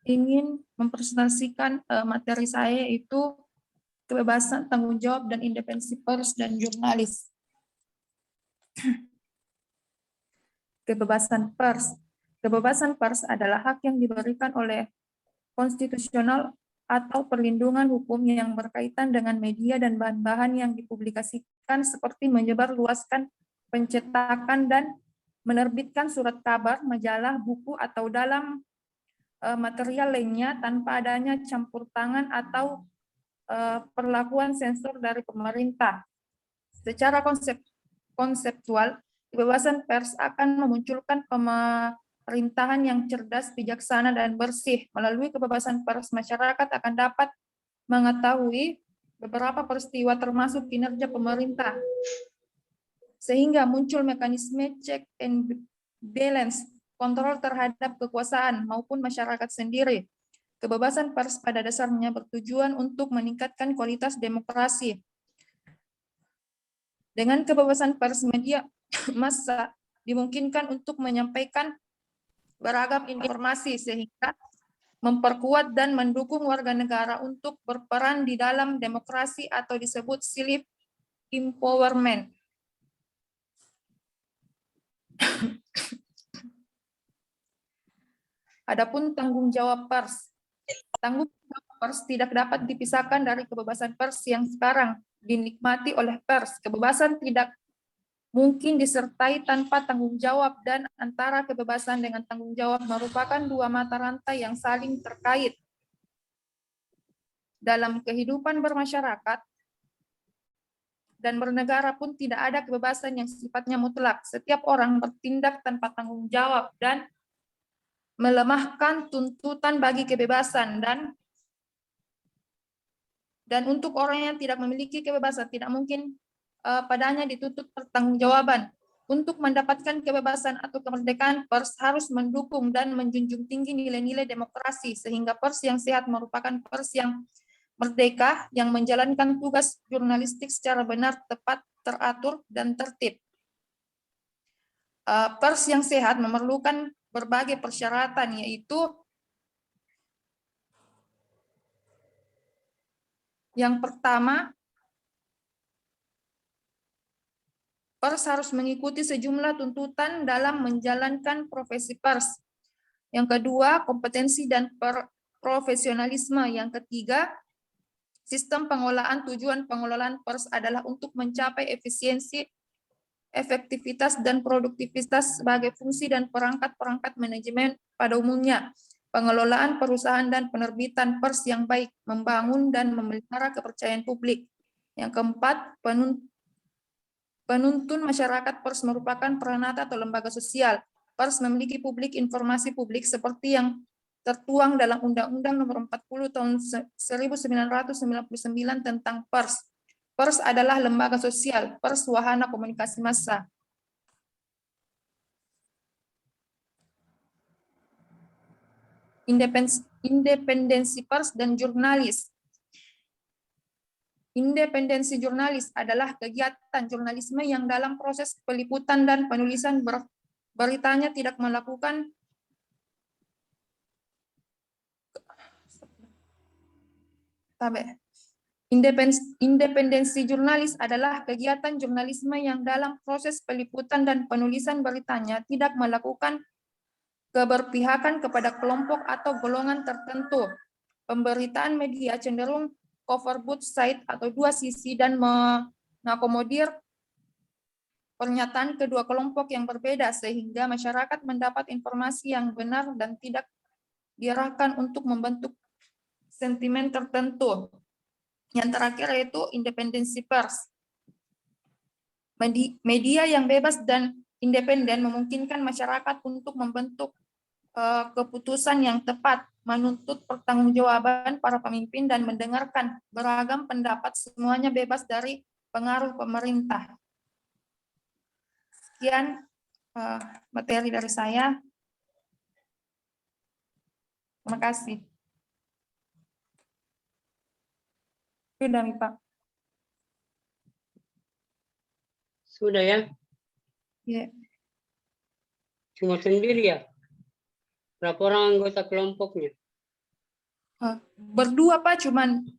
ingin mempresentasikan materi saya, yaitu kebebasan, tanggung jawab, dan independensi pers dan jurnalis. Kebebasan pers. Kebebasan pers adalah hak yang diberikan oleh konstitusional atau perlindungan hukum yang berkaitan dengan media dan bahan-bahan yang dipublikasikan, seperti menyebarluaskan, pencetakan, dan menerbitkan surat kabar, majalah, buku, atau dalam material lainnya tanpa adanya campur tangan atau perlakuan sensor dari pemerintah. Secara konseptual, kebebasan pers akan memunculkan pemerintahan yang cerdas, bijaksana, dan bersih. Melalui kebebasan pers, masyarakat akan dapat mengetahui beberapa peristiwa termasuk kinerja pemerintah, sehingga muncul mekanisme check and balance, kontrol terhadap kekuasaan maupun masyarakat sendiri. Kebebasan pers pada dasarnya bertujuan untuk meningkatkan kualitas demokrasi. Dengan kebebasan pers, media massa dimungkinkan untuk menyampaikan beragam informasi, sehingga memperkuat dan mendukung warga negara untuk berperan di dalam demokrasi atau disebut civic empowerment. Adapun tanggung jawab pers. Tanggung jawab pers tidak dapat dipisahkan dari kebebasan pers yang sekarang dinikmati oleh pers. Kebebasan tidak mungkin disertai tanpa tanggung jawab, dan antara kebebasan dengan tanggung jawab merupakan dua mata rantai yang saling terkait. Dalam kehidupan bermasyarakat dan bernegara pun tidak ada kebebasan yang sifatnya mutlak. Setiap orang bertindak tanpa tanggung jawab dan melemahkan tuntutan bagi kebebasan, dan untuk orang yang tidak memiliki kebebasan tidak mungkin padanya dituntut pertanggungjawaban. Untuk mendapatkan kebebasan atau kemerdekaan, pers harus mendukung dan menjunjung tinggi nilai-nilai demokrasi, sehingga pers yang sehat merupakan pers yang merdeka, yang menjalankan tugas jurnalistik secara benar, tepat, teratur, dan tertib. Pers yang sehat memerlukan berbagai persyaratan, yaitu yang pertama, pers harus mengikuti sejumlah tuntutan dalam menjalankan profesi pers. Yang kedua, kompetensi dan profesionalisme. Yang ketiga, sistem pengelolaan. Tujuan pengelolaan pers adalah untuk mencapai efisiensi, efektivitas, dan produktivitas sebagai fungsi dan perangkat-perangkat manajemen pada umumnya. Pengelolaan perusahaan dan penerbitan pers yang baik, membangun dan memelihara kepercayaan publik. Yang keempat, penuntun masyarakat. Pers merupakan peranata atau lembaga sosial. Pers memiliki publik informasi publik seperti yang tertuang dalam Undang-Undang Nomor 40 Tahun 1999 tentang pers. Pers adalah lembaga sosial. Pers wahana komunikasi massa. Independensi pers dan jurnalis. Independensi jurnalis adalah kegiatan jurnalisme yang dalam proses peliputan dan penulisan beritanya tidak melakukan Independensi jurnalis adalah kegiatan jurnalisme yang dalam proses peliputan dan penulisan beritanya tidak melakukan keberpihakan kepada kelompok atau golongan tertentu. Pemberitaan media cenderung cover both side atau dua sisi dan mengakomodir pernyataan kedua kelompok yang berbeda, sehingga masyarakat mendapat informasi yang benar dan tidak diarahkan untuk membentuk sentimen tertentu. Yang terakhir yaitu independensi pers. Media yang bebas dan independen memungkinkan masyarakat untuk membentuk keputusan yang tepat, menuntut pertanggungjawaban para pemimpin, dan mendengarkan beragam pendapat, semuanya bebas dari pengaruh pemerintah. Sekian materi dari saya. Terima kasih. Sudah, Pak. Sudah ya? Ya. Cuma sendiri ya? Berapa orang anggota kelompoknya? Berdua Pak, cuman